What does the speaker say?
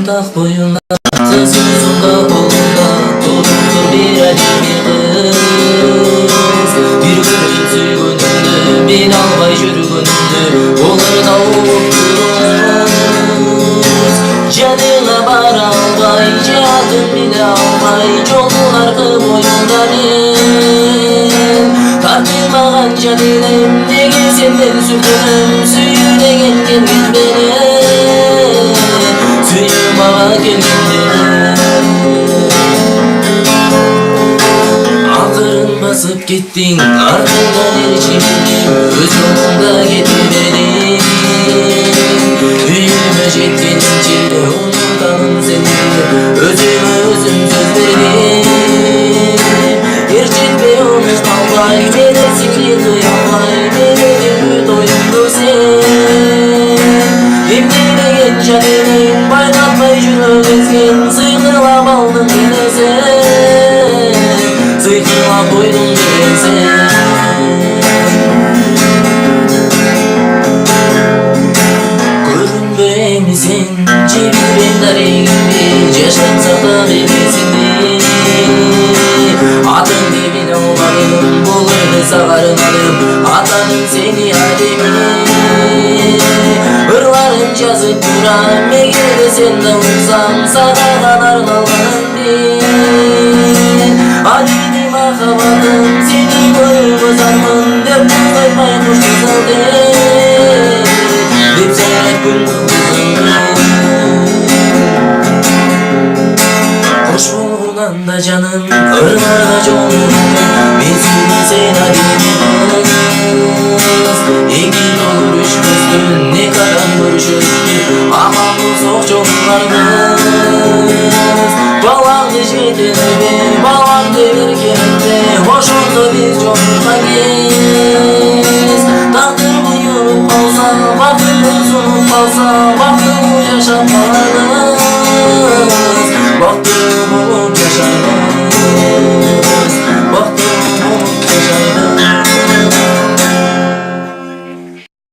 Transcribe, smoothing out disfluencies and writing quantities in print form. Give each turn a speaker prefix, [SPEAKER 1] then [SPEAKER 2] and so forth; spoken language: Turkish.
[SPEAKER 1] Tak boyunda, sızında kolunda doluptur bir acemi kız. Bir gördüm süygünümdü, bin albay jürgünümdü, olur da oğutturuz. Canına bar albay, cihatın bile albay, çolun arka boyunda ben. Tartılmağan caninem, nege senden sürdüm, suyuna gelgen git beni. Suyuma geldim, ağırın basıp gittin, ardından erişimdim, öz yolunda getirmedin. Büyüme çektinince unutalım seni, özüme özüm söz verdim. Gerçekte olmuş albay, ne dersin yıkıyamay, ne dedim doyumdu sen. Emnine geç canımın, bayratmay jürü gezgin, sıkılap aldın yine sen. Sıkılap koydun yine sen. Görünmeye misin, çevirmen dare gibi, yaşansa da bilesindin. Atın dibine olmalım, bulurdu sağarmalım, atanın seni alemine. Hırlarım yazıp duran, megede sen de olsam, sana kanarın almanın bin. Halini makabatım, seni boyum uzanmın, dep uzaytmay kuş kızıldı. Dep seyret gün kızıldı. Hoş bulan da canım, ırlarda çoğunluğum, mesumi sen adımız. Engin olur üç gözlün, ne kadar görüşürdün, aman bu soğuk çocuklarımız. Balandı jetine, balandı bir kerette, hoş oldu biz çocukla gez. Takdir buyurup kalsa, vaktimiz unup kalsa, vakti bu yaşatmalarımız. Vakti bu